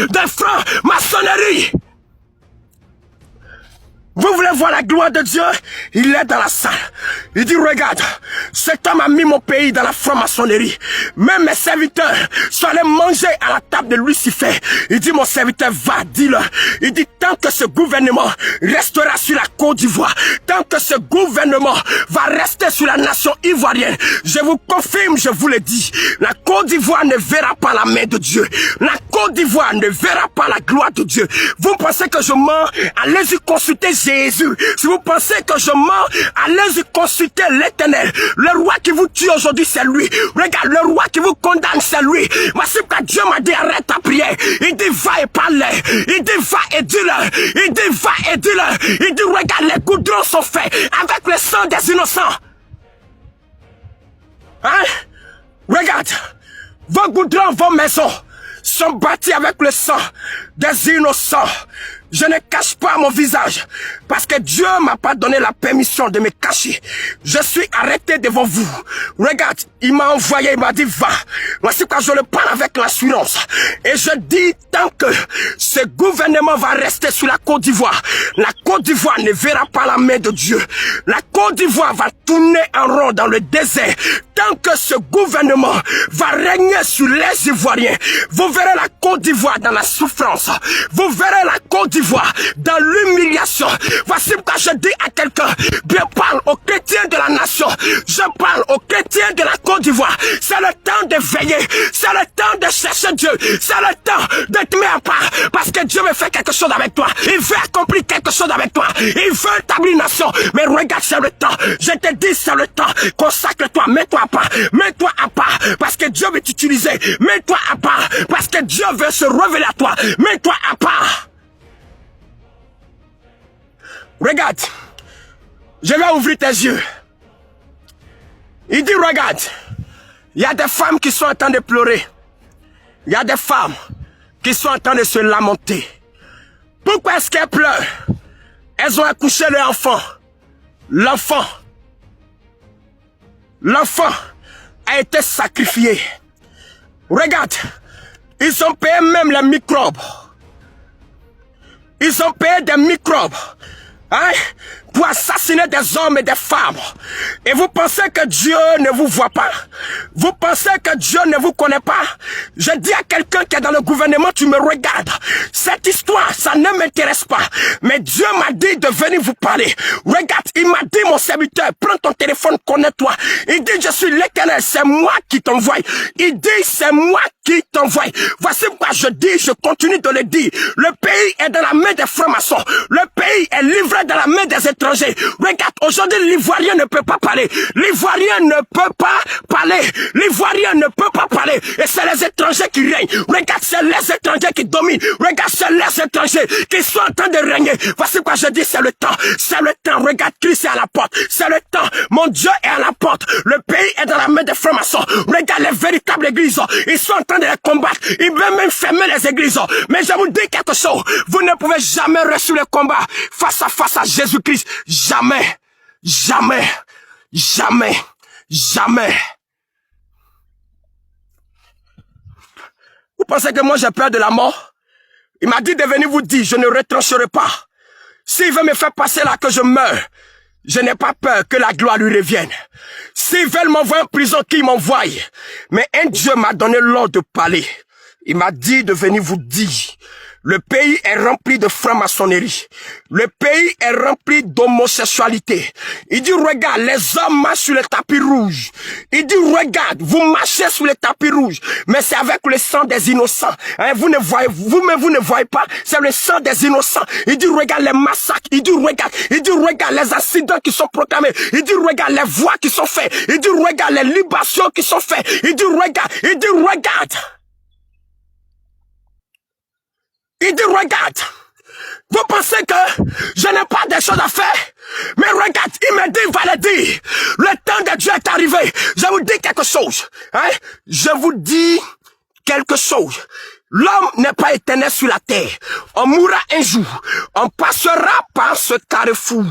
de franc-maçonnerie. Vous voulez voir la gloire de Dieu? Il est dans la salle. Il dit, regarde, cet homme a mis mon pays dans la franc-maçonnerie. Même mes serviteurs sont allés manger à la table de Lucifer. Il dit, mon serviteur, va, dis-leur. Il dit, tant que ce gouvernement restera sur la Côte d'Ivoire, tant que ce gouvernement va rester sur la nation ivoirienne, je vous confirme, je vous le dis, la Côte d'Ivoire ne verra pas la main de Dieu. La Côte d'Ivoire ne verra pas la gloire de Dieu. Vous pensez que je mens? Allez-y consulter Jésus. Si vous pensez que je mens, allez-y consulter l'Éternel. Le roi qui vous tue aujourd'hui, c'est lui. Regarde, le roi qui vous condamne, c'est lui. Voici que Dieu m'a dit, arrête ta prière. Il dit, va et parle. Il dit, va et dis-le. Il dit, va et dis-le. Il dit, regarde, les goudrons sont faits avec le sang des innocents. Hein? Regarde, vos goudrons, vos maisons sont bâtis avec le sang des innocents. Je ne cache pas mon visage parce que Dieu m'a pas donné la permission de me cacher. Je suis arrêté devant vous. Regarde, il m'a envoyé, il m'a dit va. Voici quand je le parle avec l'assurance. Et je dis tant que ce gouvernement va rester sur la Côte d'Ivoire, la Côte d'Ivoire ne verra pas la main de Dieu. La Côte d'Ivoire va tourner en rond dans le désert. Tant que ce gouvernement va régner sur les Ivoiriens, vous verrez la Côte d'Ivoire dans la souffrance. Vous verrez la Côte d'Ivoire dans l'humiliation. Voici pourquoi je dis à quelqu'un, je parle aux chrétiens de la nation, je parle aux chrétiens de la Côte d'Ivoire. C'est le temps de veiller, c'est le temps de chercher Dieu, c'est le temps de te mettre à part, parce que Dieu veut faire quelque chose avec toi. Il veut accomplir quelque chose avec toi. Il veut établir une nation. Mais regarde, c'est le temps. Je te dis, c'est le temps. Consacre-toi, mets-toi à part. Mets-toi à part, parce que Dieu veut t'utiliser. Mets-toi à part, parce que Dieu veut se révéler à toi. Mets-toi à part. Regarde, je vais ouvrir tes yeux. Il dit, regarde, il y a des femmes qui sont en train de pleurer. Il y a des femmes qui sont en train de se lamenter. Pourquoi est-ce qu'elles pleurent? Elles ont accouché leur enfant. L'enfant a été sacrifié. Regarde, ils ont payé même les microbes. Ils ont payé des microbes. Hein, pour assassiner des hommes et des femmes. Et vous pensez que Dieu ne vous voit pas? Vous pensez que Dieu ne vous connaît pas? Je dis à quelqu'un qui est dans le gouvernement, tu me regardes. Cette histoire, ça ne m'intéresse pas. Mais Dieu m'a dit de venir vous parler. Regarde, il m'a dit, mon serviteur, prends ton téléphone, connais-toi. Il dit, je suis l'Éternel, c'est moi qui t'envoie. Il dit, c'est moi qui t'envoie. Voici pourquoi je dis, je continue de le dire. Le pays est dans la main des francs-maçons. Le pays est livré dans la main des étrangers. Regarde, aujourd'hui, l'Ivoirien ne peut pas parler. L'Ivoirien ne peut pas parler. L'Ivoirien ne peut pas parler. Et c'est les étrangers qui règnent. Regarde, c'est les étrangers qui dominent. Regarde, c'est les étrangers qui sont en train de régner. Voici quoi je dis, c'est le temps. C'est le temps. Regarde, Christ est à la porte. C'est le temps. Mon Dieu est à la porte. Le pays est dans la main des francs-maçons. Regarde les véritables églises. Ils sont en train de les combattre. Ils veulent même fermer les églises. Mais je vous dis quelque chose. Vous ne pouvez jamais réussir le combat face à Jésus-Christ. Jamais, jamais, jamais, jamais. Vous pensez que moi j'ai peur de la mort? Il m'a dit de venir vous dire, je ne retrancherai pas. S'il veut me faire passer là que je meurs, je n'ai pas peur que la gloire lui revienne. S'ils veulent m'envoyer en prison, qu'ils m'envoient. Mais un Dieu m'a donné l'ordre de parler. Il m'a dit de venir vous dire. Le pays est rempli de franc-maçonnerie. Le pays est rempli d'homosexualité. Il dit, regarde, les hommes marchent sur le tapis rouge. Il dit, regarde, vous marchez sur le tapis rouge. Mais c'est avec le sang des innocents. Hein, vous-même, vous ne voyez pas. C'est le sang des innocents. Il dit, regarde les massacres. Il dit, regarde les accidents qui sont proclamés. Il dit, regarde les voix qui sont faites. Il dit, regarde les libations qui sont faites. Il dit, regarde. Il dit, regarde, vous pensez que je n'ai pas des choses à faire? Mais regarde, il me dit, va le dire. Le temps de Dieu est arrivé. Je vous dis quelque chose. Hein? Je vous dis quelque chose. L'homme n'est pas éternel sur la terre. On mourra un jour. On passera par ce carrefour.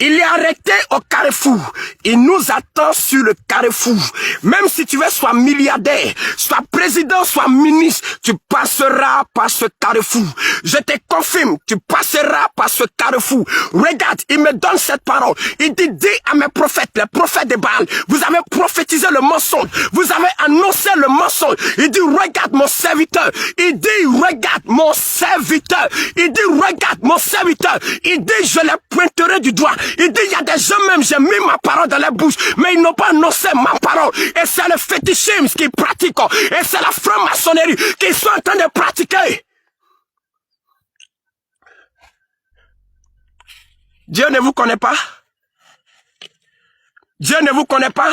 Il est arrêté au carrefour. Il nous attend sur le carrefour. Même si tu veux soit milliardaire, soit président, soit ministre, tu passeras par ce carrefour. Je te confirme, tu passeras par ce carrefour. Regarde, il me donne cette parole. Il dit, dis à mes prophètes, les prophètes de Baal, vous avez prophétisé le mensonge. Vous avez annoncé le mensonge. Il dit, regarde mon serviteur. Il dit, regarde mon serviteur. Il dit, regarde mon serviteur. Il dit, je les pointerai du doigt. Il dit, il y a des gens même, j'ai mis ma parole dans la bouche, mais ils n'ont pas annoncé ma parole. Et c'est le fétichisme qu'ils pratiquent. Et c'est la franc-maçonnerie qu'ils sont en train de pratiquer. Dieu ne vous connaît pas. Dieu ne vous connaît pas.